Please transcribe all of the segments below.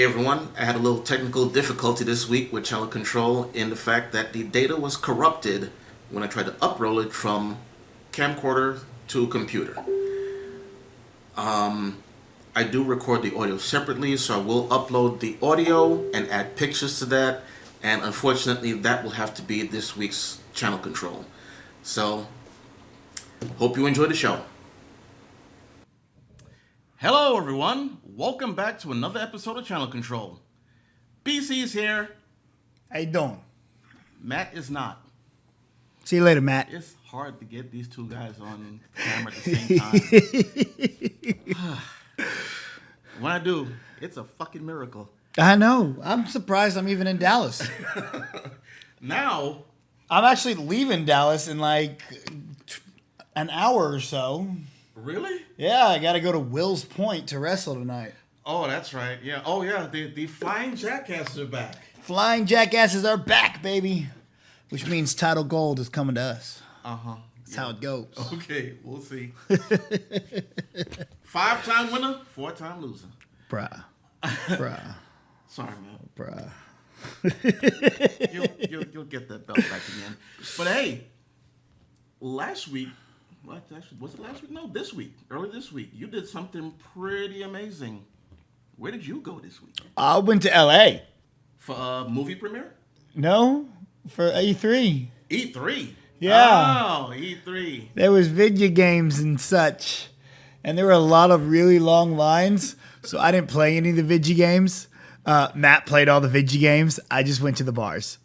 Hey everyone, I had a little technical difficulty this week with channel control in the fact that the data was corrupted when I tried to upload it from camcorder to computer. I do record the audio separately, so I will upload the audio and add pictures to that, and unfortunately that will have to be this week's channel control. So, hope you enjoy the show. Hello everyone, welcome back to another episode of Channel Control. BC's here. How you doing? Matt is not. See you later, Matt. It's hard to get these two guys on camera at the same time. When I do, it's a fucking miracle. I know. I'm surprised I'm even in Dallas. Now, I'm actually leaving Dallas in like an hour or so. really? Yeah, I got to go to Will's Point to wrestle tonight. Oh, that's right. Yeah. Oh, yeah. The Flying Jackasses are back. Flying Jackasses are back, baby. Which means title gold is coming to us. Uh-huh. That's how it goes. Okay, we'll see. 5-time winner, 4-time loser. Bruh. Sorry, man. Bruh. You'll get that belt back again. But hey, last week, was it last week? No, this week. Early this week, you did something pretty amazing. Where did you go this week? I went to L.A. For a movie premiere? No, for E3. E3? Yeah. Oh, E3. There was video games and such. And there were a lot of really long lines. So I didn't play any of the video games. Matt played all the video games. I just went to the bars.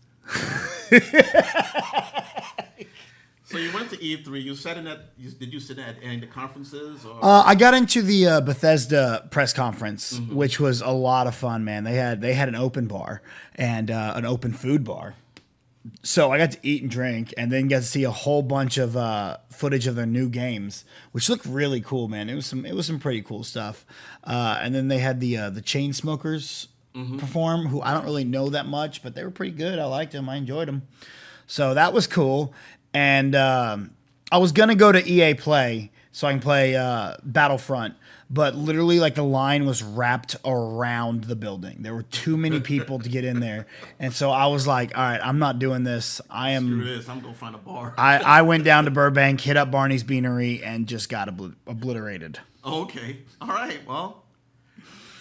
So you went to E3. You sat in at. Did you sit at any of the conferences? Or? I got into the Bethesda press conference, which was a lot of fun, man. They had an open bar and an open food bar. So I got to eat and drink, and then got to see a whole bunch of footage of their new games, which looked really cool, man. It was some pretty cool stuff. And then they had the Chainsmokers perform, who I don't really know that much, but they were pretty good. I liked them. I enjoyed them. So that was cool. And I was gonna go to EA Play so I can play Battlefront, but literally like the line was wrapped around the building. There were too many people to get in there, and so I was like, "All right, I'm not doing this. Screw this. I'm gonna find a bar." I went down to Burbank, hit up Barney's Beanery, and just got obliterated. Okay. All right. Well,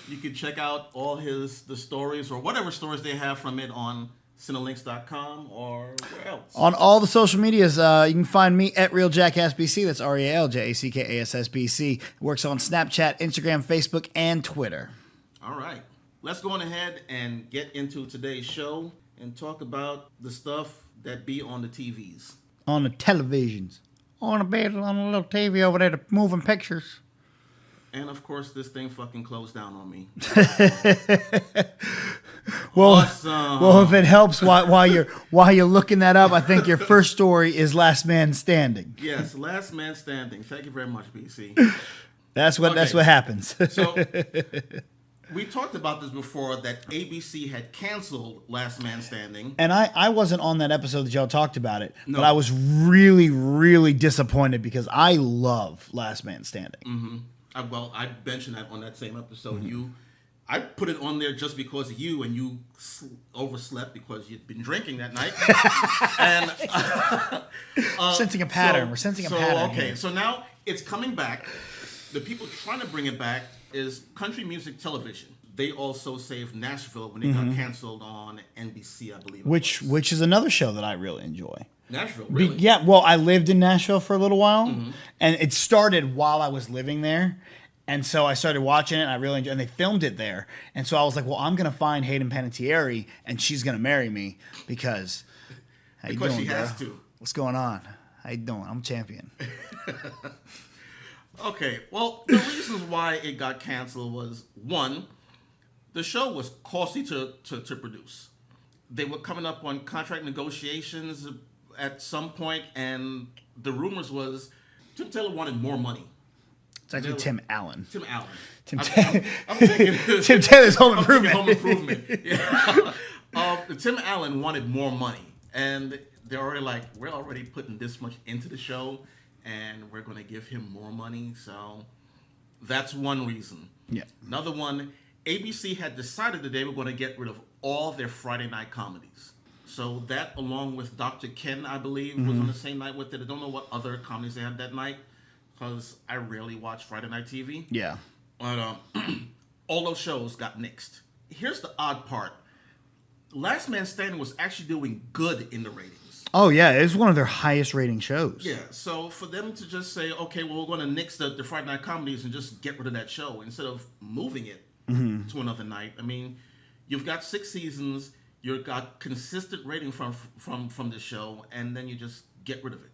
you can check out all the stories or whatever stories they have from it on Cinelinks.com or where else? On all the social medias, you can find me at RealJackassBC. That's RealJackassBC. It works on Snapchat, Instagram, Facebook, and Twitter. All right. Let's go on ahead and get into today's show and talk about the stuff that be on the TVs. On the televisions. On the little TV over there, the moving pictures. And of course, this thing fucking closed down on me. Well, awesome. Well, if it helps while you're looking that up, I think your first story is Last Man Standing. Yes, Last Man Standing. Thank you very much, BC. That's what happens. So we talked about this before, that ABC had canceled Last Man Standing. And I wasn't on that episode that y'all talked about it, No. but I was really, really disappointed because I love Last Man Standing. Mm-hmm. I mentioned that on that same episode. I put it on there just because of you, and you overslept because you'd been drinking that night. And sensing a pattern. We're sensing a pattern. Okay, here. so now it's coming back. The people trying to bring it back is Country Music Television. They also saved Nashville when it got canceled on NBC, I believe. Which is another show that I really enjoy. Nashville, really? Yeah, well, I lived in Nashville for a little while, and it started while I was living there. And so I started watching it, and I really enjoyed it. And they filmed it there. And so I was like, well, I'm going to find Hayden Panettiere, and she's going to marry me because... How you doing, she girl? has to. What's going on? How you doing? I'm champion. Okay, well, the reasons why it got canceled was, one, the show was costly to produce. They were coming up on contract negotiations at some point, and the rumors was Tim Taylor wanted more money. It's actually Tim Allen. Tim Allen. I'm thinking Tim Taylor's Home Improvement. Home Improvement. Yeah. Tim Allen wanted more money, and they're already like, we're already putting this much into the show, and we're going to give him more money. So that's one reason. Yeah. Another one ABC had decided that they were going to get rid of all their Friday night comedies. So that, along with Dr. Ken, I believe, was on the same night with it. I don't know what other comedies they had that night, because I rarely watch Friday night TV. Yeah. But all those shows got nixed. Here's the odd part. Last Man Standing was actually doing good in the ratings. Oh, yeah. It was one of their highest rating shows. Yeah, so for them to just say, okay, well, we're going to nix the Friday night comedies and just get rid of that show instead of moving it to another night. I mean, you've got 6 seasons, you've got consistent rating from this show, and then you just get rid of it.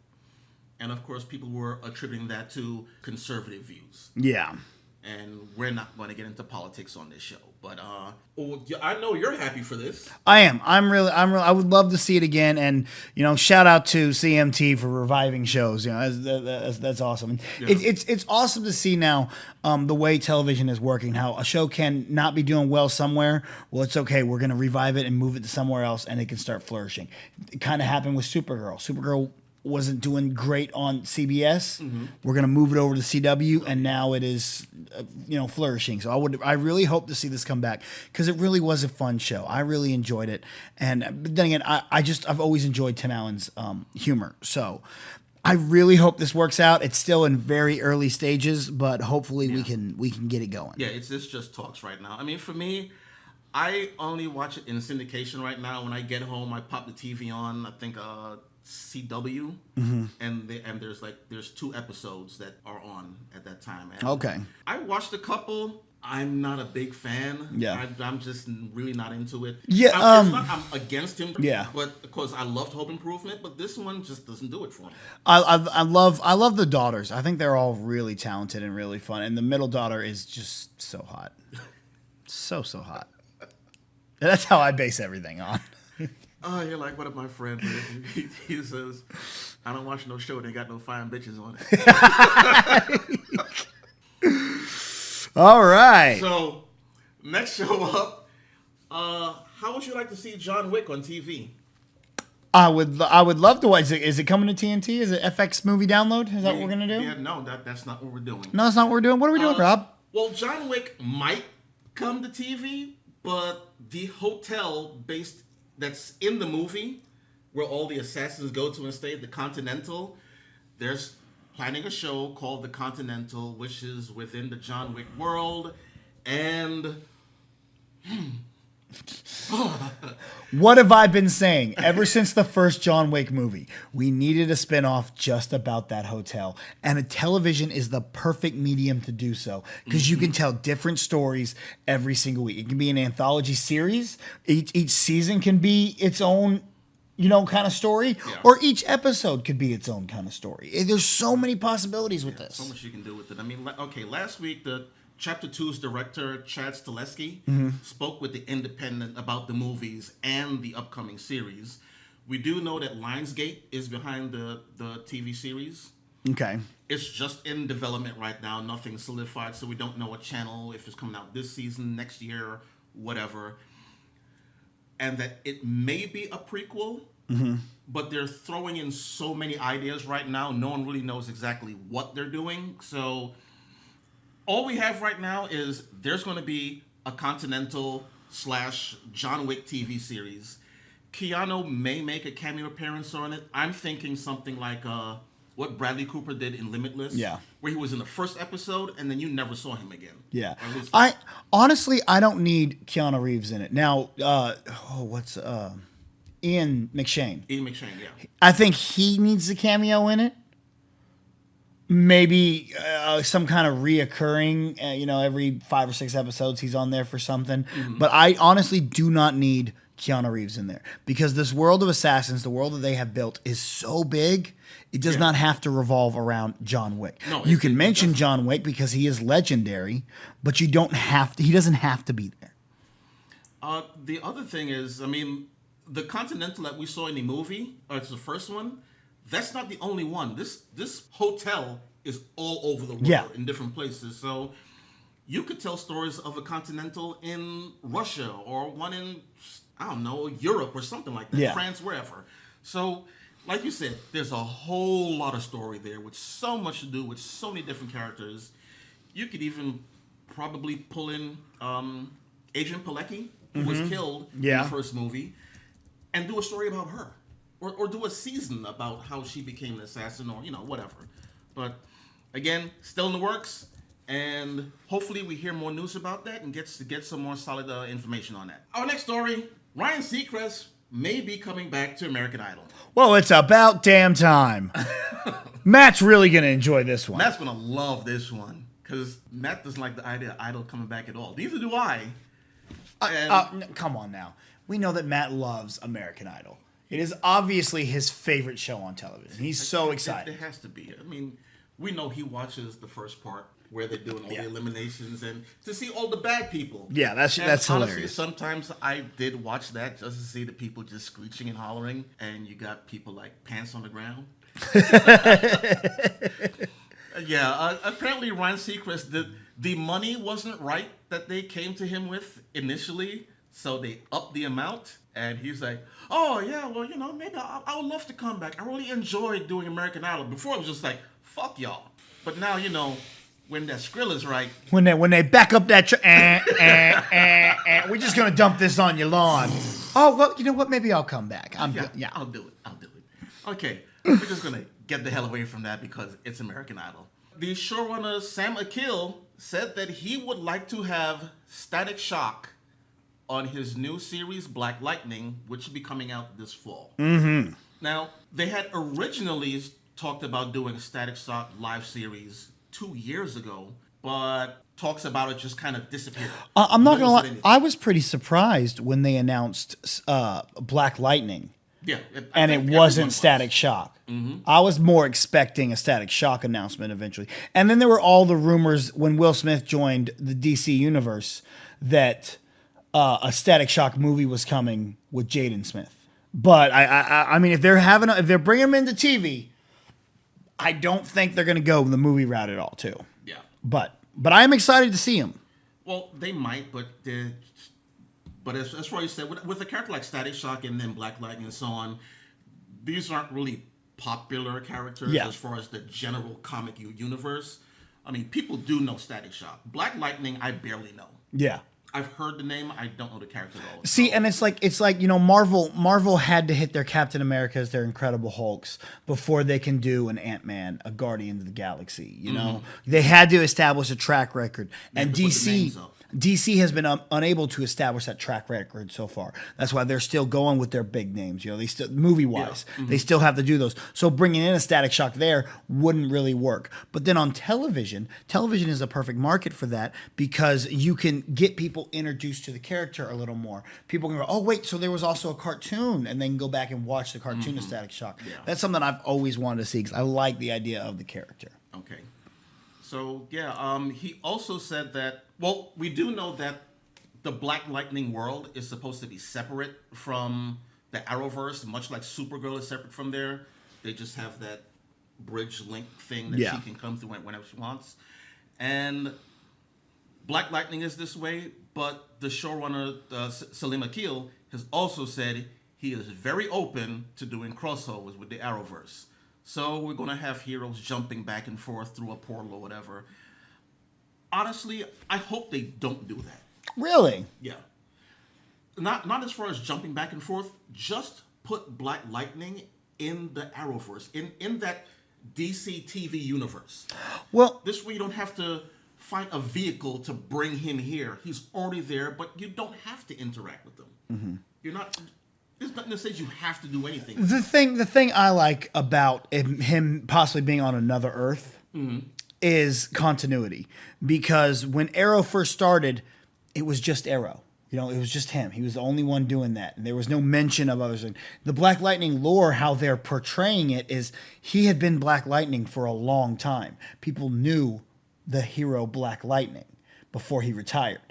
And, of course, people were attributing that to conservative views. Yeah. And we're not going to get into politics on this show. But I know you're happy for this. I am. I would love to see it again. And, shout out to CMT for reviving shows. That's awesome. Yeah. It's awesome to see now the way television is working, how a show can not be doing well somewhere. Well, it's okay. We're going to revive it and move it to somewhere else, and it can start flourishing. It kind of happened with Supergirl. Supergirl wasn't doing great on CBS. We're going to move it over to CW, and now it is, flourishing. So I really hope to see this come back, because it really was a fun show. I really enjoyed it, but then again, I've always enjoyed Tim Allen's humor. So I really hope this works out. It's still in very early stages, but hopefully we can get it going. Yeah, it's just talks right now. I mean, for me, I only watch it in syndication right now. When I get home, I pop the TV on. I think CW, and there's 2 episodes that are on at that time. And okay. I watched a couple. I'm not a big fan. Yeah. I'm just really not into it. Yeah. I'm against him. Yeah. But of course, I loved Home Improvement, but this one just doesn't do it for me. I love the daughters. I think they're all really talented and really fun, and the middle daughter is just so hot, so hot. That's how I base everything on. Oh, you're like one of my friends. He says, I don't watch no show that ain't got no fine bitches on it. All right. So, next show up, how would you like to see John Wick on TV? I would love to watch it. Is it coming to TNT? Is it FX movie download? Is that what we're going to do? Yeah, no, that's not what we're doing. No, that's not what we're doing. What are we doing, Rob? Well, John Wick might come to TV, but the hotel that's in the movie, where all the assassins go to and stay, the Continental, they're planning a show called The Continental, which is within the John Wick world, and what have I been saying ever since the first John Wick movie? We needed a spinoff just about that hotel, and a television is the perfect medium to do so, because you can tell different stories every single week. It can be an anthology series. Each season can be its own, kind of story, or each episode could be its own kind of story. There's so many possibilities with this. So much you can do with it. I mean, okay, last week the Chapter 2's director, Chad Stileski, spoke with The Independent about the movies and the upcoming series. We do know that Lionsgate is behind the TV series. Okay. It's just in development right now. Nothing solidified, so we don't know what channel, if it's coming out this season, next year, whatever. And that it may be a prequel, but they're throwing in so many ideas right now, no one really knows exactly what they're doing. So all we have right now is there's going to be a Continental / John Wick TV series. Keanu may make a cameo appearance on it. I'm thinking something like what Bradley Cooper did in Limitless, where he was in the first episode and then you never saw him again. Yeah, I don't need Keanu Reeves in it now. What's Ian McShane? Ian McShane, yeah. I think he needs a cameo in it. Maybe some kind of reoccurring, every 5 or 6 episodes he's on there for something. But I honestly do not need Keanu Reeves in there, because this world of assassins, the world that they have built, is so big. It does not have to revolve around John Wick. No, you can mention John Wick because he is legendary, but you don't have to. He doesn't have to be there. The other thing is, I mean, the Continental that we saw in the movie, it's the first one. That's not the only one. This hotel is all over the world in different places. So you could tell stories of a Continental in Russia or one in, I don't know, Europe or something like that, France, wherever. So, like you said, there's a whole lot of story there with so much to do with so many different characters. You could even probably pull in Agent Pilecki, who was killed in Yeah. the first movie, and do a story about her. Or do a season about how she became an assassin or, whatever. But, again, still in the works. And hopefully we hear more news about that and get some more solid information on that. Our next story, Ryan Seacrest may be coming back to American Idol. Well, it's about damn time. Matt's really going to enjoy this one. Matt's going to love this one because Matt doesn't like the idea of Idol coming back at all. Neither do I. Come on now. We know that Matt loves American Idol. It is obviously his favorite show on television. He's so excited. It has to be. I mean, we know he watches the first part where they're doing all the eliminations and to see all the bad people. Yeah, that's honestly, hilarious. Sometimes I did watch that just to see the people just screeching and hollering, and you got people like pants on the ground. Apparently Ryan Seacrest, the money wasn't right that they came to him with initially, so they upped the amount, and he's like, oh yeah, well, maybe I would love to come back. I really enjoyed doing American Idol. Before it was just like, fuck y'all. But now, when that skrill is right. When they back up that, we're just gonna dump this on your lawn. Oh well, you know what? Maybe I'll come back. I'll do it. Okay, we're just gonna get the hell away from that because it's American Idol. The showrunner Sam Akil said that he would like to have Static Shock on his new series Black Lightning, which will be coming out this fall. Mm-hmm. Now they had originally talked about doing a Static Shock live series 2 years ago, but talks about it just kind of disappeared. I'm not gonna lie, I was pretty surprised when they announced Black Lightning. Yeah, and it wasn't Static Shock. Mm-hmm. I was more expecting a Static Shock announcement eventually. And then there were all the rumors when Will Smith joined the DC universe that a Static Shock movie was coming with Jaden Smith. But I mean, if they're bringing him into TV, I don't think they're going to go the movie route at all, too. Yeah. But I am excited to see him. Well, they might, but as far as you said, with a character like Static Shock and then Black Lightning and so on, these aren't really popular characters as far as the general comic universe. I mean, people do know Static Shock. Black Lightning, I barely know. Yeah. I've heard the name. I don't know the character at all. See, and it's like Marvel had to hit their Captain Americas, their Incredible Hulks before they can do an Ant-Man, a Guardian of the Galaxy. They had to establish a track record, and DC has been unable to establish that track record so far. That's why they're still going with their big names. They still movie-wise, they still have to do those. So bringing in a Static Shock there wouldn't really work. But then on television is a perfect market for that because you can get people introduced to the character a little more. People can go, oh wait, so there was also a cartoon, and then go back and watch the cartoon of Static Shock. Yeah. That's something I've always wanted to see because I like the idea of the character. Okay. So, he also said that, well, we do know that the Black Lightning world is supposed to be separate from the Arrowverse, much like Supergirl is separate from there. They just have that bridge link thing that she can come through whenever she wants. And Black Lightning is this way, but the showrunner, Salim Akil, has also said he is very open to doing crossovers with the Arrowverse. So we're going to have heroes jumping back and forth through a portal or whatever. Honestly, I hope they don't do that. Really? Yeah. Not as far as jumping back and forth. Just put Black Lightning in the Arrowverse, in that DC TV universe. Well, this way you don't have to find a vehicle to bring him here. He's already there, but you don't have to interact with him. Mm-hmm. You're not... There's nothing that says you have to do anything. The thing I like about him possibly being on another Earth is continuity. Because when Arrow first started, it was just Arrow. It was just him. He was the only one doing that. And there was no mention of others. The Black Lightning lore, how they're portraying it, is he had been Black Lightning for a long time. People knew the hero Black Lightning before he retired.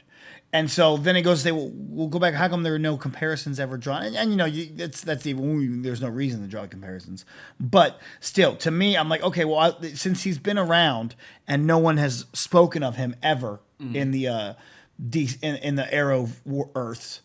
And so then it goes to say, well, we'll go back. How come there were no comparisons ever drawn? And that's even, there's no reason to draw comparisons. But still, to me, I'm like, okay, well, since he's been around and no one has spoken of him ever in the in the Arrow Earths,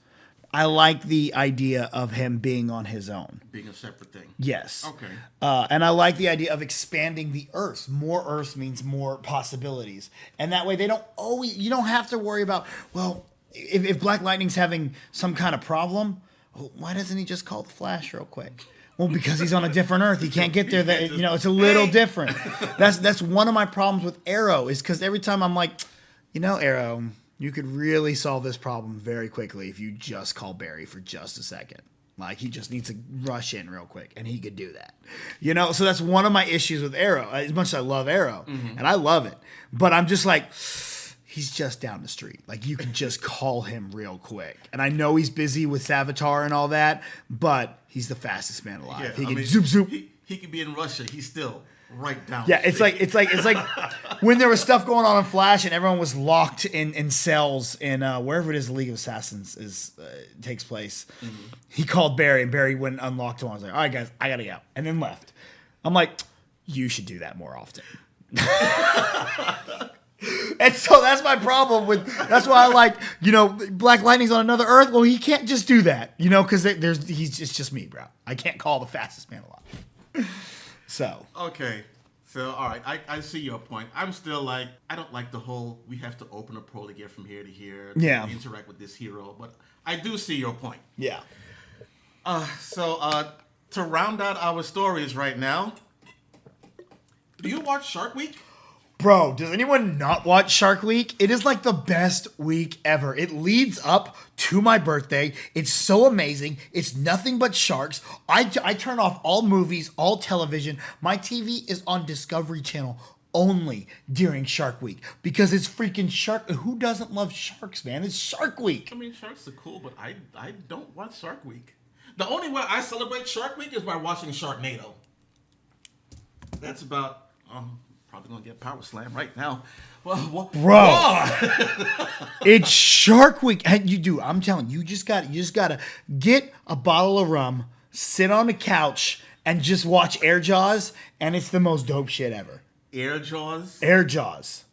I like the idea of him being on his own. Being a separate thing. Yes. Okay. And I like the idea of expanding the Earths. More Earths means more possibilities. And that way you don't have to worry about, well, if Black Lightning's having some kind of problem, well, why doesn't he just call the Flash real quick? Well, because he's on a different Earth. He can't get there. That, you know, it's a little different. That's one of my problems with Arrow is because every time I'm like, you know, Arrow, you could really solve this problem very quickly if you just call Barry for just a second. Like, he just needs to rush in real quick, and he could do that. You know, so that's one of my issues with Arrow, as much as I love Arrow, and I love it. But I'm just like, he's just down the street. Like, you can just call him real quick. And I know he's busy with Savitar and all that, but he's the fastest man alive. Yeah, He can zoop, zoop. He could be in Russia. He's still right down. Yeah, the street. it's like when there was stuff going on in Flash and everyone was locked in cells in wherever it is the League of Assassins takes place. He called Barry and Barry went and unlocked him. I was like, all right, guys, I gotta go, and then left. I'm like, you should do that more often. And so that's my problem with. That's why I like, you know, Black Lightning's on another Earth. Well, he can't just do that, you know, because it's just me, bro. I can't call the fastest man alive. So okay, so all right, I see your point. I'm still like, I don't like the whole we have to open a portal to get from here to here. To interact with this hero, but I do see your point. Yeah. So to round out our stories right now, do you watch Shark Week? Bro, does anyone not watch Shark Week? It is like the best week ever. It leads up to my birthday. It's so amazing. It's nothing but sharks. I turn off all movies, all television. My TV is on Discovery Channel only during Shark Week because it's freaking shark. Who doesn't love sharks, man? It's Shark Week. I mean, sharks are cool, but I don't watch Shark Week. The only way I celebrate Shark Week is by watching Sharknado. That's about... probably gonna get power slam right now. Well, bro, it's Shark Week, and I'm telling you, you just gotta get a bottle of rum, sit on the couch, and just watch Air Jaws, and it's the most dope shit ever. Air Jaws. Air Jaws.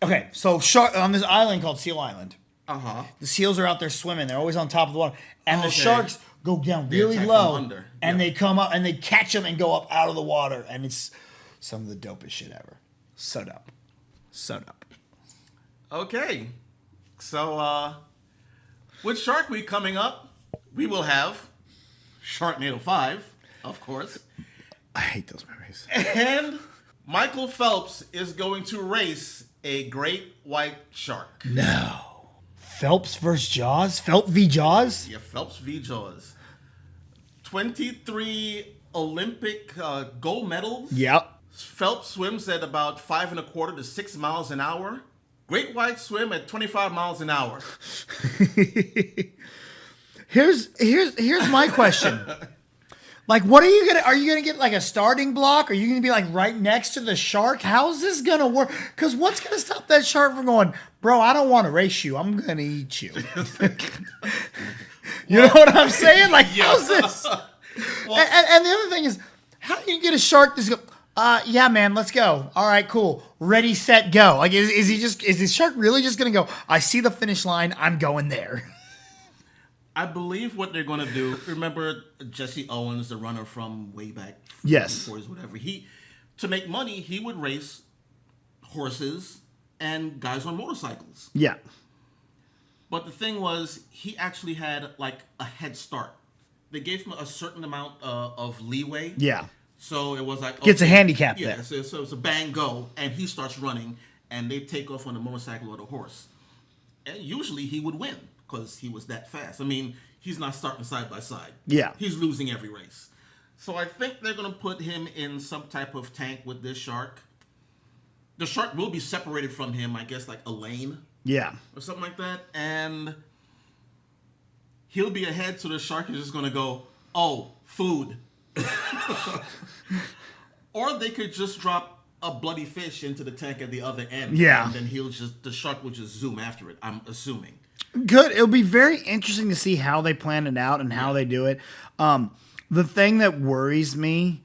Okay, so on this island called Seal Island. The seals are out there swimming. They're always on top of the water, and the sharks go down really low, and they come up and they catch them and go up out of the water, and it's some of the dopest shit ever. So dope. So dope. Okay. So, with Shark Week coming up, we will have Sharknado 5, of course. I hate those movies. And Michael Phelps is going to race a great white shark. No. Phelps versus Jaws? Phelps v. Jaws? Yeah, Phelps v. Jaws. 23 Olympic gold medals. Yep. Phelps swims at about 5.25 to 6 miles an hour. Great white swim at 25 miles an hour. Here's my question. Like, what are you gonna get like a starting block? Are you gonna be like right next to the shark? How's this gonna work? Because what's gonna stop that shark from going, bro, I don't want to race you. I'm gonna eat you. You know what I'm saying? Like, how's this? Well, and the other thing is, how do you get a shark that's go, yeah, man, let's go. All right, cool. Ready, set, go. Like, is the shark really just going to go, I see the finish line, I'm going there? I believe what they're going to do, remember Jesse Owens, the runner from way back. Yes. Before his whatever. To make money, he would race horses and guys on motorcycles. Yeah. But the thing was, he actually had like a head start. They gave him a certain amount of leeway. Yeah. So it was like... Okay, gets a handicap there. Yeah, so it's a bang, go, and he starts running, and they take off on a motorcycle or the horse. And usually he would win, because he was that fast. I mean, he's not starting side by side. Yeah. He's losing every race. So I think they're going to put him in some type of tank with this shark. The shark will be separated from him, I guess, like a lane. Yeah. Or something like that. And he'll be ahead, so the shark is just going to go, oh, food. Or they could just drop a bloody fish into the tank at the other end. Yeah. And then the shark will just zoom after it, I'm assuming. Good. It'll be very interesting to see how they plan it out and how they do it. The thing that worries me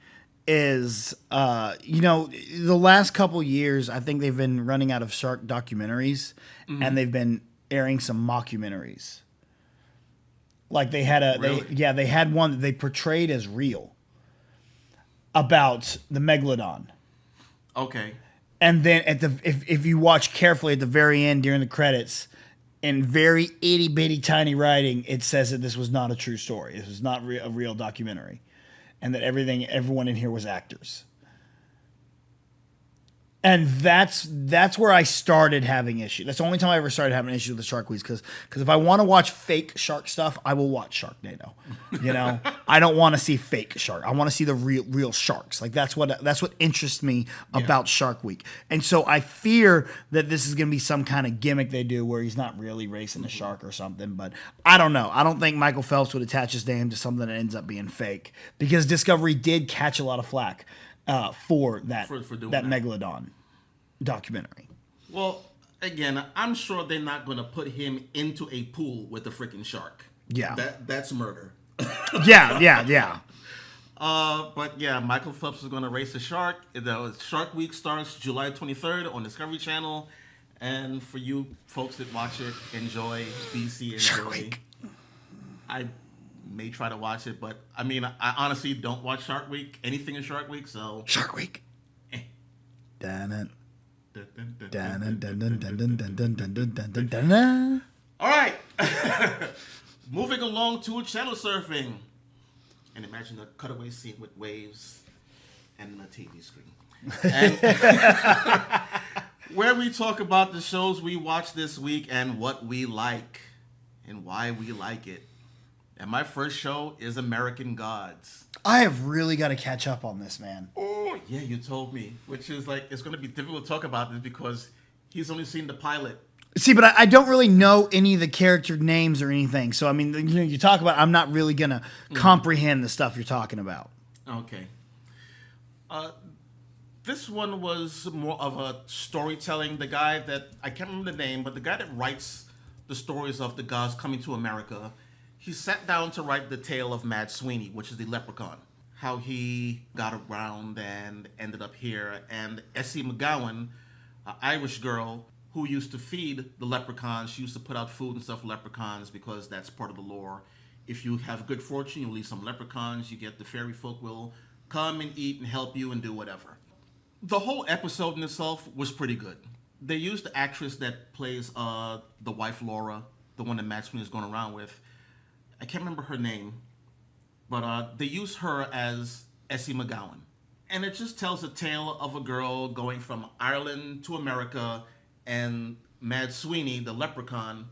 is, the last couple years, I think they've been running out of shark documentaries, and they've been airing some mockumentaries. Like they had they had one that they portrayed as real about the megalodon. Okay. And then if you watch carefully at the very end during the credits, in very itty bitty tiny writing, it says that this was not a true story. This was not a real documentary, and that everyone in here was actors. And that's where I started having issues. That's the only time I ever started having issues with the Shark Weeks, because if I want to watch fake shark stuff, I will watch Sharknado. You know, I don't want to see fake shark. I want to see the real sharks. Like that's what interests me about Shark Week. And so I fear that this is going to be some kind of gimmick they do where he's not really racing a shark or something. But I don't know. I don't think Michael Phelps would attach his name to something that ends up being fake, because Discovery did catch a lot of flack for that Megalodon documentary. Well, again, I'm sure they're not going to put him into a pool with a freaking shark. Yeah. That's murder. Yeah. But yeah, Michael Phelps is going to race a shark. The Shark Week starts July 23rd on Discovery Channel. And for you folks that watch it, enjoy, BC, enjoy. Shark Week. I may try to watch it, but I mean, I honestly don't watch Shark Week, anything in Shark Week, so. Shark Week. Dun All right. Moving along to channel surfing. And imagine a cutaway scene with waves and a TV screen. And where we talk about the shows we watched this week and what we like and why we like it. And my first show is American Gods. I have really got to catch up on this, man. Oh, yeah, you told me. Which is like, it's going to be difficult to talk about this because he's only seen the pilot. See, but I don't really know any of the character names or anything. So, I mean, you talk about, I'm not really going to comprehend the stuff you're talking about. Okay. This one was more of a storytelling. The guy that, I can't remember the name, but the guy that writes the stories of the gods coming to America, he sat down to write the tale of Mad Sweeney, which is the leprechaun. How he got around and ended up here. And Essie McGowan, an Irish girl who used to feed the leprechauns. She used to put out food and stuff for leprechauns because that's part of the lore. If you have good fortune, you leave some leprechauns, you get the fairy folk will come and eat and help you and do whatever. The whole episode in itself was pretty good. They used the actress that plays the wife Laura, the one that Matt Sweeney is going around with. I can't remember her name, but they use her as Essie McGowan. And it just tells a tale of a girl going from Ireland to America, and Mad Sweeney, the leprechaun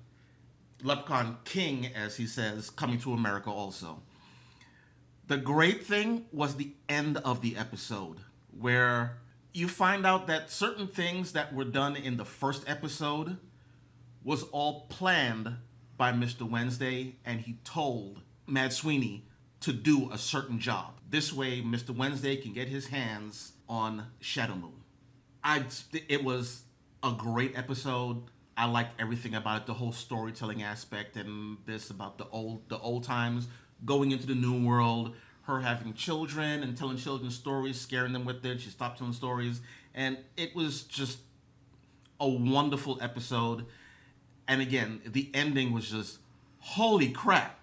king, as he says, coming to America also. The great thing was the end of the episode, where you find out that certain things that were done in the first episode was all planned by Mr. Wednesday, and he told Mad Sweeney to do a certain job. This way, Mr. Wednesday can get his hands on Shadow Moon. It was a great episode. I liked everything about it, the whole storytelling aspect, and this about the old times, going into the new world, her having children and telling children stories, scaring them with it. She stopped telling stories, and it was just a wonderful episode. And again, the ending was just, holy crap.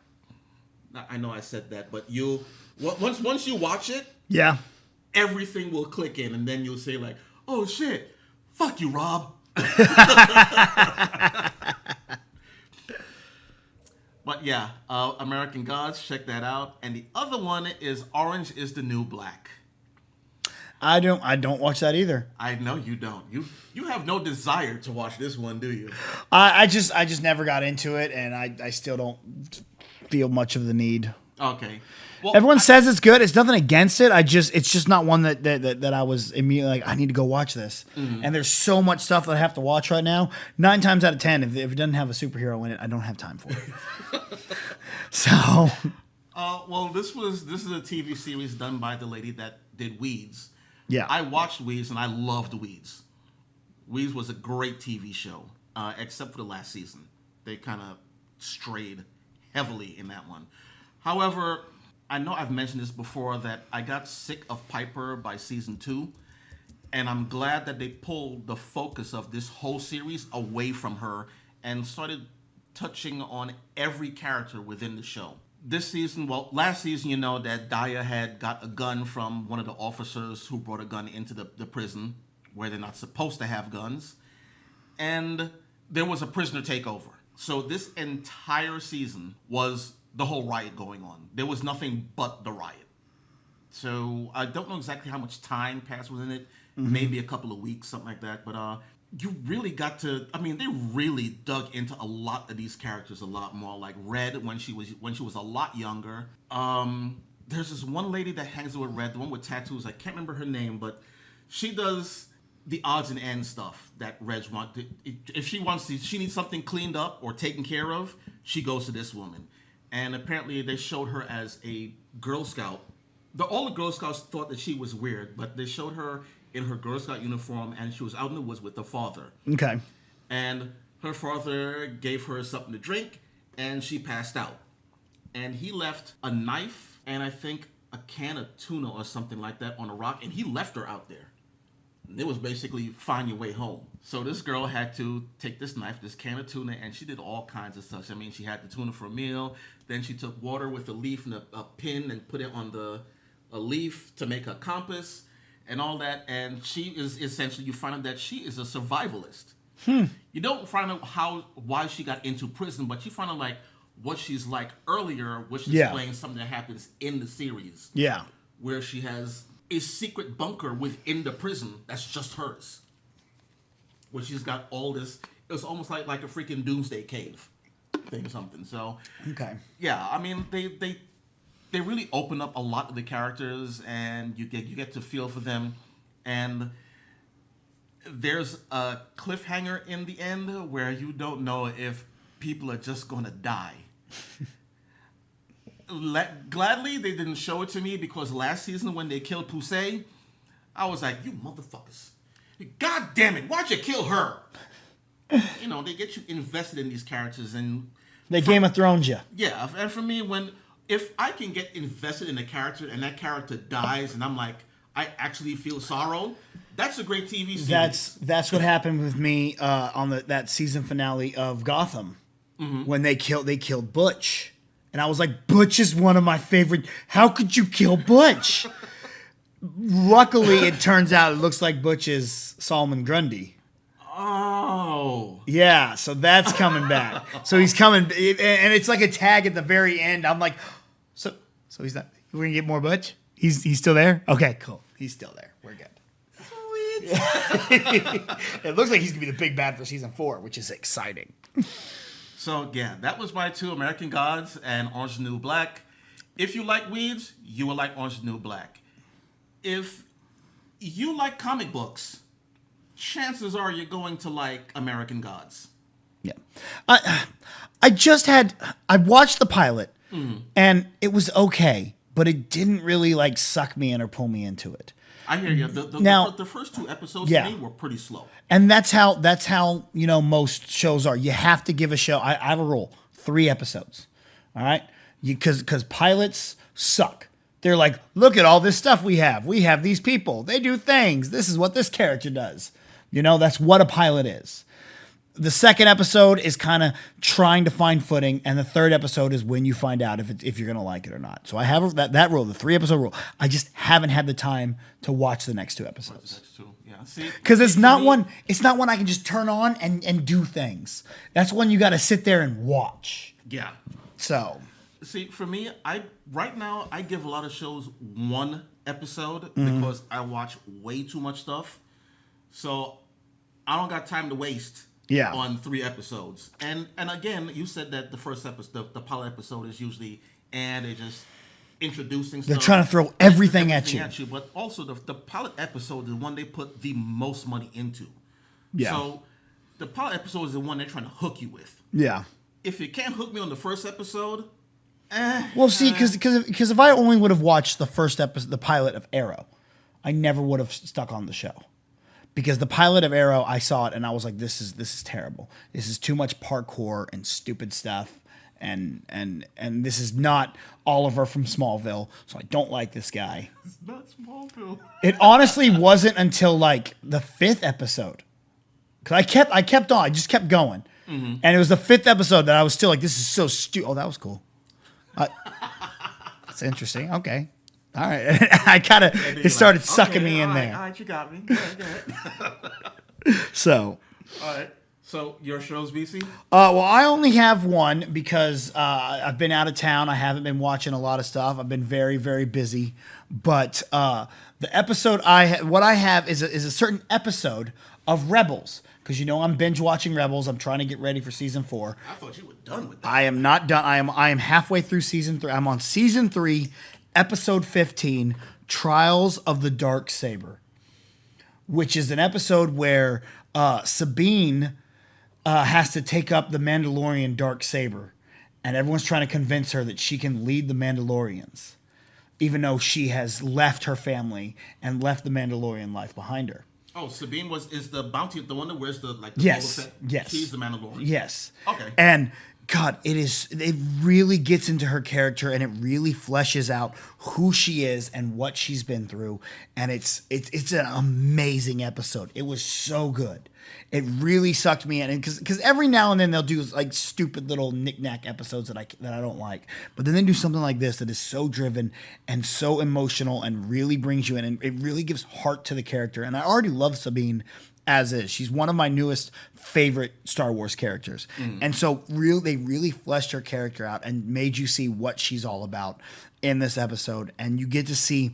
I know I said that, but once you watch it, yeah, everything will click in, and then you'll say like, oh shit, fuck you, Rob. But yeah, American Gods, check that out. And the other one is Orange is the New Black. I don't watch that either. I know you don't. You have no desire to watch this one, do you? I just never got into it, and I still don't feel much of the need. Okay. Well, everyone says it's good. It's nothing against it. It's just not one that I was immediately like, I need to go watch this. Mm-hmm. And there's so much stuff that I have to watch right now. 9 times out of 10, if it doesn't have a superhero in it, I don't have time for it. So. Well, this is a TV series done by the lady that did Weeds. Yeah. I watched Weeds and I loved Weeds. Weeds was a great TV show, except for the last season. They kind of strayed heavily in that one. However, I know I've mentioned this before that I got sick of Piper by season 2, and I'm glad that they pulled the focus of this whole series away from her and started touching on every character within the show. This season, well, last season, you know that Daya had got a gun from one of the officers who brought a gun into the prison where they're not supposed to have guns. And there was a prisoner takeover. So this entire season was the whole riot going on. There was nothing but the riot. So I don't know exactly how much time passed within it. Maybe a couple of weeks, something like that. But you really got to. I mean, they really dug into a lot of these characters a lot more. Like Red when she was a lot younger. There's this one lady that hangs with Red, the one with tattoos. I can't remember her name, but she does the odds and ends stuff that Reg wants. If she needs something cleaned up or taken care of, she goes to this woman. And apparently they showed her as a Girl Scout. All the Girl Scouts thought that she was weird, but they showed her in her Girl Scout uniform, and she was out in the woods with her father. Okay. And her father gave her something to drink, and she passed out. And he left a knife and I think a can of tuna or something like that on a rock, and he left her out there. It was basically find your way home. So this girl had to take this knife, this can of tuna, and she did all kinds of stuff. I mean, she had the tuna for a meal. Then she took water with a leaf and a pin and put it on a leaf to make a compass and all that. And she is essentially, you find out that she is a survivalist. You don't find out why she got into prison, but you find out like what she's like earlier, which explains something that happens in the series. Yeah. Where she has a secret bunker within the prison that's just hers. Where she's got all this. It was almost like a freaking doomsday cave thing or something. So, okay. Yeah, I mean, they really open up a lot of the characters, and you get to feel for them. And there's a cliffhanger in the end where you don't know if people are just going to die. Gladly, they didn't show it to me, because last season when they killed Poussey, I was like, you motherfuckers. God damn it, why'd you kill her? You know, they get you invested in these characters. And they Game of Thrones you. Yeah, and for me, if I can get invested in a character and that character dies and I'm like, I actually feel sorrow, that's a great TV series. That's what happened with me on that season finale of Gotham. When they killed Butch. And I was like, Butch is one of my favorite. How could you kill Butch? Luckily, it turns out it looks like Butch is Solomon Grundy. Oh. Yeah, so that's coming back. So he's coming, and it's like a tag at the very end. I'm like, so he's not. We're gonna get more Butch. He's still there. Okay, cool. He's still there. We're good. Sweet. It looks like he's gonna be the big bad for season 4, which is exciting. So, yeah, that was my 2, American Gods and Orange is the New Black. If you like weeds, you will like Orange is the New Black. If you like comic books, chances are you're going to like American Gods. Yeah. I watched the pilot, and it was okay, but it didn't really, like, suck me in or pull me into it. I hear you. The first 2 episodes to me were pretty slow. And that's how most shows are. You have to give a show. I have a rule: 3 episodes. All right, because pilots suck. They're like, look at all this stuff we have. We have these people. They do things. This is what this character does. That's what a pilot is. The second episode is kind of trying to find footing, and the third episode is when you find out if you're going to like it or not. So I have that rule, the 3-episode rule. I just haven't had the time to watch the next 2 episodes. That's true. Yeah, see, because it's not one I can just turn on and do things. That's one you got to sit there and watch. Yeah. So, see, for me, right now I give a lot of shows 1 episode because I watch way too much stuff. So I don't got time to waste. Yeah. On 3 episodes. And again, you said that the first episode, the pilot episode is usually, and they're just introducing stuff. They're trying to throw everything at you. But also the pilot episode is the one they put the most money into. Yeah. So the pilot episode is the one they're trying to hook you with. Yeah. If you can't hook me on the first episode, well, see, because if I only would have watched the first episode, the pilot of Arrow, I never would have stuck on the show. Because the pilot of Arrow, I saw it and I was like, this is terrible. This is too much parkour and stupid stuff, and this is not Oliver from Smallville, so I don't like this guy. It's not Smallville. It honestly wasn't until like the 5th episode, because I kept on, I just kept going, and it was the 5th episode that I was still like, this is so stupid. Oh, that was cool. That's interesting. Okay. All right. It started sucking me in there. All right, you got me. Go ahead. So. All right. So your shows, BC? Well, I only have one because I've been out of town. I haven't been watching a lot of stuff. I've been very, very busy. But the episode what I have is a certain episode of Rebels. Because I'm binge watching Rebels. I'm trying to get ready for season 4. I thought you were done with that. I am not done. I am halfway through season 3. I'm on season 3, episode 15, Trials of the Dark Saber, which is an episode where Sabine has to take up the Mandalorian dark saber, and everyone's trying to convince her that she can lead the Mandalorians, even though she has left her family and left the Mandalorian life behind her. Oh, Sabine is the bounty, the one that wears the yes, Boba Fett? yes, She's the Mandalorian. yes. Okay. And God, it really gets into her character, and it really fleshes out who she is and what she's been through, and it's an amazing episode. It was so good. It really sucked me in, because every now and then they'll do like stupid little knick-knack episodes that I don't like, but then they do something like this that is so driven and so emotional and really brings you in, and it really gives heart to the character. And I already love Sabine as is. She's one of my newest favorite Star Wars characters. And so they really fleshed her character out and made you see what she's all about in this episode. And you get to see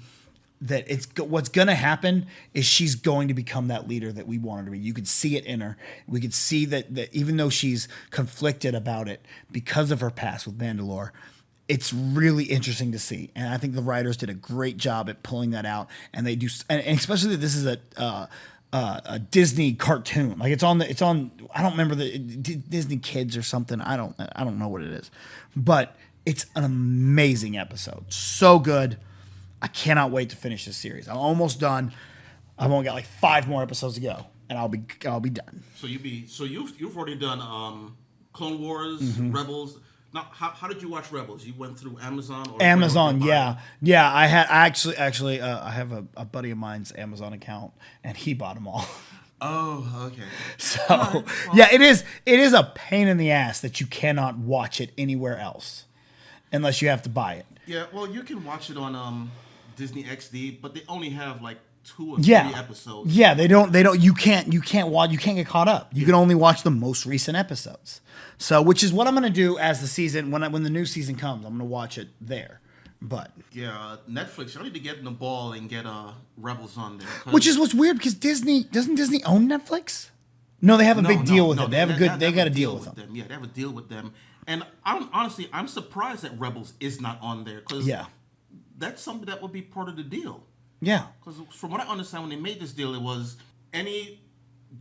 that what's going to happen is she's going to become that leader that we want her to be. You could see it in her. We could see that even though she's conflicted about it because of her past with Mandalore, it's really interesting to see. And I think the writers did a great job at pulling that out. And they do, and especially that this is a Disney cartoon. Like it's on I don't remember the Disney Kids or something. I don't know what it is, but it's an amazing episode. So good. I cannot wait to finish this series. I'm almost done. I've only got like 5 more episodes to go, and I'll be done. So you've already done Clone Wars, Rebels. Now, how did you watch Rebels? You went through Amazon? Or Amazon, yeah. I actually I have a buddy of mine's Amazon account, and he bought them all. Oh, okay. So right, well. yeah, it is a pain in the ass that you cannot watch it anywhere else unless you have to buy it. Yeah, well, you can watch it on Disney XD, but they only have like 2 or 3 episodes. Yeah, they don't. You can't get caught up. You can only watch the most recent episodes. So, which is what I'm going to do as the season when the new season comes. I'm going to watch it there. But yeah, Netflix, you need to get in the ball and get Rebels on there. Which is what's weird because doesn't Disney own Netflix? No, they have a big deal with it. They got a deal with them. Yeah, they have a deal with them. And I'm surprised that Rebels is not on there because that's something that would be part of the deal. Yeah. Because from what I understand, when they made this deal, it was any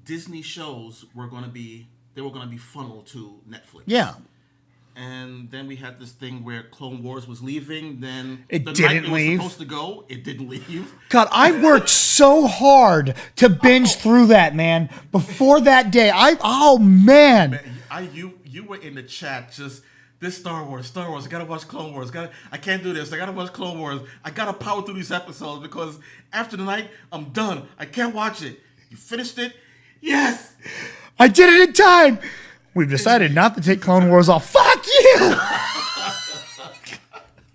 Disney shows were going to be funneled to Netflix. Yeah. And then we had this thing where Clone Wars was leaving. Then it didn't leave. Was supposed to go. It didn't leave. God, I worked so hard to binge through that, man. Before that day, man. You were in the chat just this Star Wars. I gotta watch Clone Wars. I can't do this. I gotta watch Clone Wars. I gotta power through these episodes because after the night, I'm done. I can't watch it. You finished it? Yes. I did it in time. We've decided not to take Clone Wars off. Fuck you!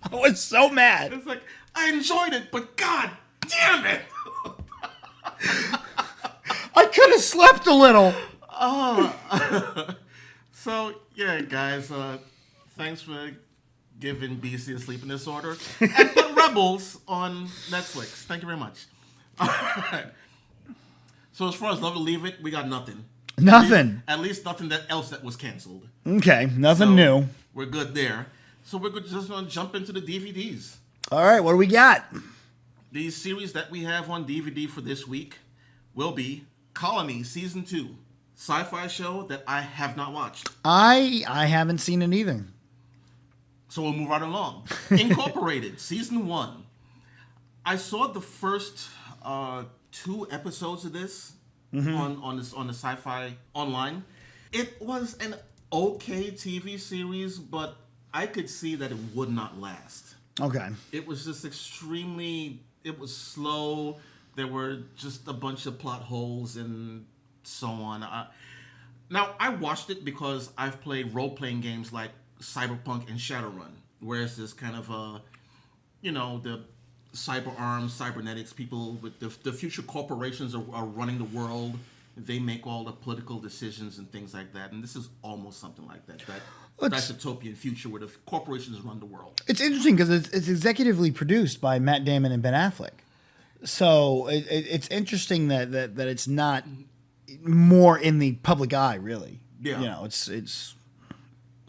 I was so mad. It's like, I enjoyed it, but God damn it! I could have slept a little. So, yeah, guys, thanks for giving BC a sleeping disorder. And put Rebels on Netflix. Thank you very much. All right. So as far as Love or Leave It, we got nothing. Nothing. At least nothing else that was canceled. Okay, nothing new. We're good there. So we're just going to jump into the DVDs. All right, what do we got? These series that we have on DVD for this week will be Colony Season 2. Sci-fi show that I have not watched. I haven't seen it either. So we'll move right along. Incorporated, Season 1. I saw the first 2 episodes of this on the Sci-Fi Online. It was an okay TV series, but I could see that it would not last. Okay. It was just it was slow. There were just a bunch of plot holes and so on. Now, I watched it because I've played role-playing games like Cyberpunk and Shadowrun, where it's this kind of, the cyber arms, cybernetics, people with the future corporations are running the world, they make all the political decisions and things like that. And this is almost something like that. That dystopian future where the corporations run the world. It's interesting because it's executively produced by Matt Damon and Ben Affleck. So it's interesting that it's not more in the public eye, really. Yeah. You know, it's.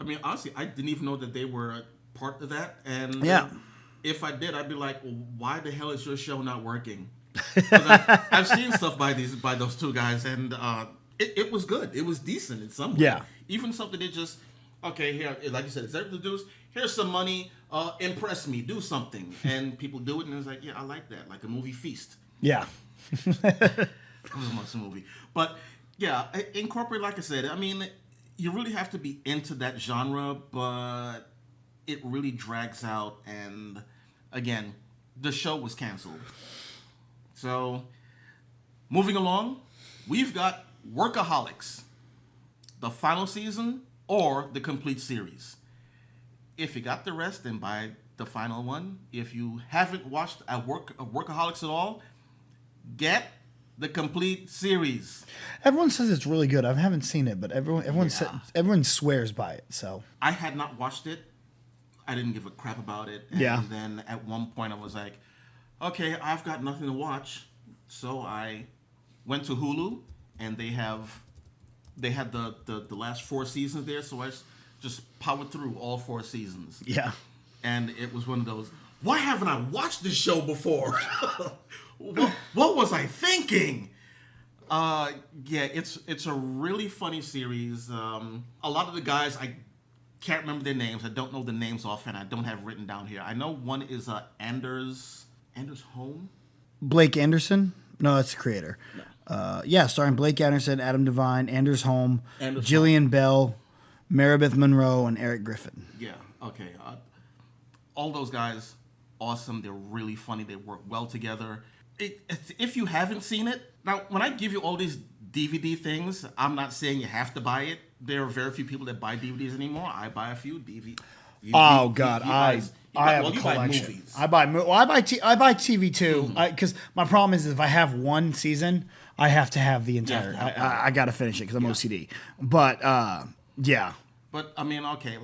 I mean, honestly, I didn't even know that they were part of that. And yeah. If I did, I'd be like, well, why the hell is your show not working? I've seen stuff by those two guys, and it was good. It was decent in some way. Yeah. Even something that just, okay, here, like you said, executive produced, here's some money, impress me, do something. And people do it, and it's like, yeah, I like that. Like a movie Feast. Yeah. It was a monster movie. But, yeah, incorporate, like I said, I mean, you really have to be into that genre, but it really drags out, and, again, the show was canceled. So, moving along, we've got Workaholics, the final season or the complete series. If you got the rest, then buy the final one. If you haven't watched Workaholics at all, get the complete series. Everyone says it's really good. I haven't seen it, but everyone swears by it. So I had not watched it. I didn't give a crap about it. And then at one point I was like, okay, I've got nothing to watch. So I went to Hulu, and they had the last 4 seasons there. So I just powered through all 4 seasons. Yeah. And it was one of those, why haven't I watched this show before? What was I thinking? It's a really funny series. A lot of the guys, I can't remember their names. I don't know the names offhand. I don't have written down here. I know one is Anders Holm. Blake Anderson? No, that's the creator. No. Starring Blake Anderson, Adam Devine, Anders Holm, Gillian Bell, Meredith Monroe, and Eric Griffin. Yeah, okay. All those guys, awesome. They're really funny. They work well together. If you haven't seen it, now, when I give you all these DVD things, I'm not saying you have to buy it. There are very few people that buy DVDs anymore. I buy a few DVDs. Oh God, I have a collection. I buy TV too, because my problem is if I have one season, I have to have the entire. I got to finish it because I'm OCD. But yeah. But I mean, okay,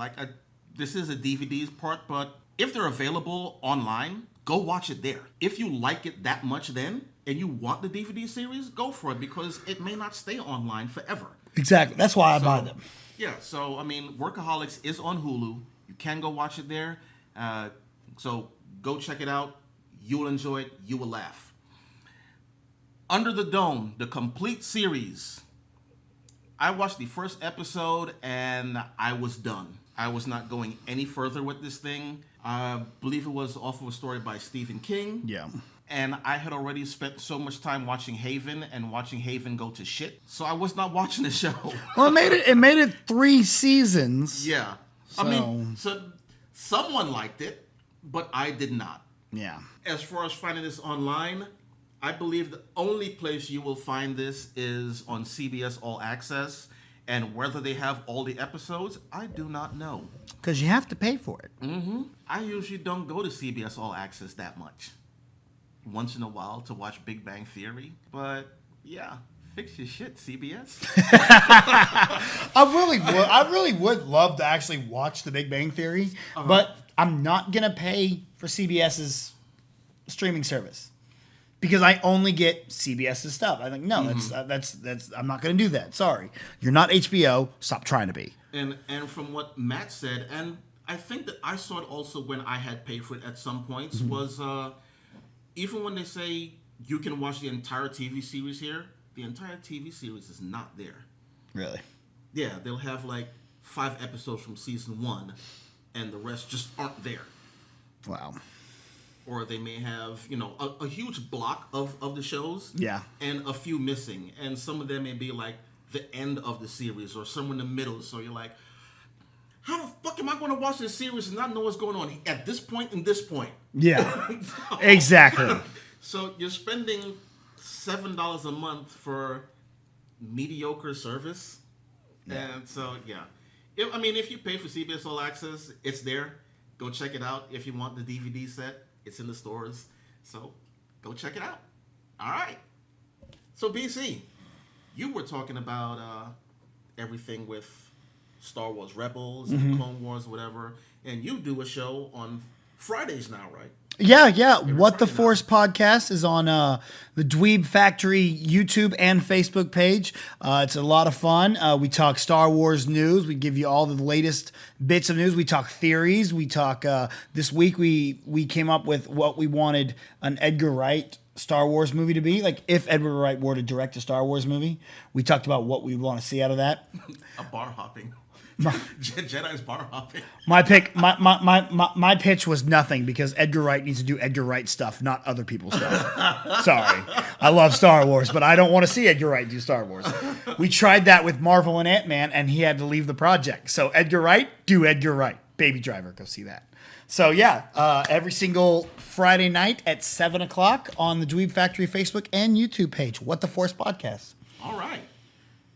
this is a DVD's part, but if they're available online, go watch it there. If you like it that much, then and you want the DVD series, go for it because it may not stay online forever. Exactly. That's why I buy them. Yeah. So I mean, Workaholics is on Hulu. You can go watch it there. So go check it out. You'll enjoy it. You will laugh. Under the Dome, the complete series. I watched the first episode and I was done. I was not going any further with this thing. I believe it was off of a story by Stephen King. Yeah. And I had already spent so much time watching Haven and watching Haven go to shit. So I was not watching the show. Well, it made it 3 seasons. Yeah. So. I mean, so someone liked it, but I did not. Yeah. As far as finding this online, I believe the only place you will find this is on CBS All Access. And whether they have all the episodes, I do not know. Because you have to pay for it. Mm-hmm. I usually don't go to CBS All Access that much. Once in a while to watch Big Bang Theory. But, yeah, fix your shit, CBS. I really would love to actually watch The Big Bang Theory. But I'm not going to pay for CBS's streaming service. Because I only get CBS's stuff. I think, no, that's I'm not going to do that. Sorry. You're not HBO. Stop trying to be. And from what Matt said, and I think that I saw it also when I had paid for it at some points, was even when they say you can watch the entire TV series here, the entire TV series is not there. Really? Yeah, they'll have 5 episodes from season 1, and the rest just aren't there. Wow. Or they may have, a huge block of the shows. Yeah. And a few missing. And some of them may be the end of the series or somewhere in the middle. So you're like, how the fuck am I going to watch this series and not know what's going on at this point and this point? Yeah. Exactly. So you're spending $7 a month for mediocre service. Yeah. And so, yeah. If you pay for CBS All Access, it's there. Go check it out. If you want the DVD set, it's in the stores. So go check it out. All right. So, BC, you were talking about everything with Star Wars Rebels and Clone Wars, whatever, and you do a show on Fridays now, right? Yeah. What the Force podcast is on the Dweeb Factory YouTube and Facebook page. It's a lot of fun. We talk Star Wars news. We give you all the latest bits of news. We talk theories. We talk this week we came up with what we wanted an Edgar Wright Star Wars movie to be. Like if Edgar Wright were to direct a Star Wars movie, we talked about what we want to see out of that. A bar hopping. Jedi's bar hopping. My pitch was nothing because Edgar Wright needs to do Edgar Wright stuff, not other people's stuff. Sorry. I love Star Wars, but I don't want to see Edgar Wright do Star Wars. We tried that with Marvel and Ant-Man, and he had to leave the project. So Edgar Wright, do Edgar Wright. Baby Driver, go see that. So yeah, every single Friday night at 7 o'clock on the Dweeb Factory Facebook and YouTube page. What the Force podcast. All right.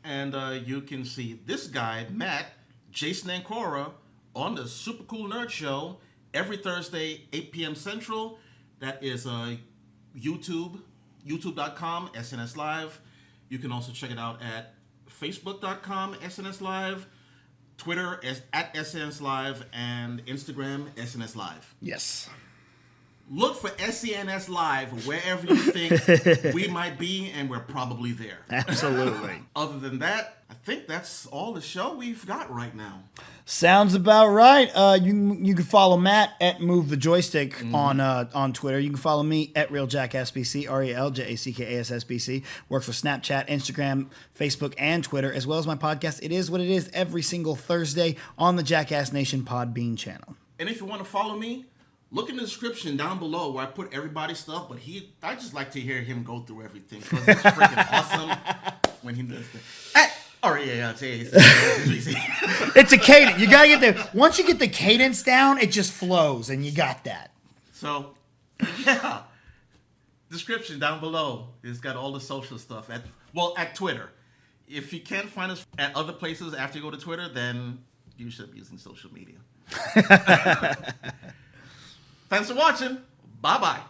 And you can see this guy, Matt, Jason and Cora, on the Super Cool Nerd Show every Thursday, 8 p.m. Central. That is YouTube, youtube.com, SNS Live. You can also check it out at facebook.com, SNS Live, Twitter at SNS Live, and Instagram, SNS Live. Yes. Look for SNS Live wherever you think we might be, and we're probably there. Absolutely. Other than that, I think that's all the show we've got right now. Sounds about right. You can follow Matt at Move the Joystick on Twitter. You can follow me at RealJackSBC, RealJackAssBC. Works for Snapchat, Instagram, Facebook, and Twitter, as well as my podcast, It Is What It Is, every single Thursday on the Jackass Nation Podbean channel. And if you want to follow me, look in the description down below where I put everybody's stuff, but I just like to hear him go through everything because it's freaking awesome when he does that. It's a cadence. You gotta get once you get the cadence down, it just flows, and you got that. So, yeah. Description down below. It's got all the social stuff at Twitter. If you can't find us at other places after you go to Twitter, then you should be using social media. Thanks for watching. Bye-bye.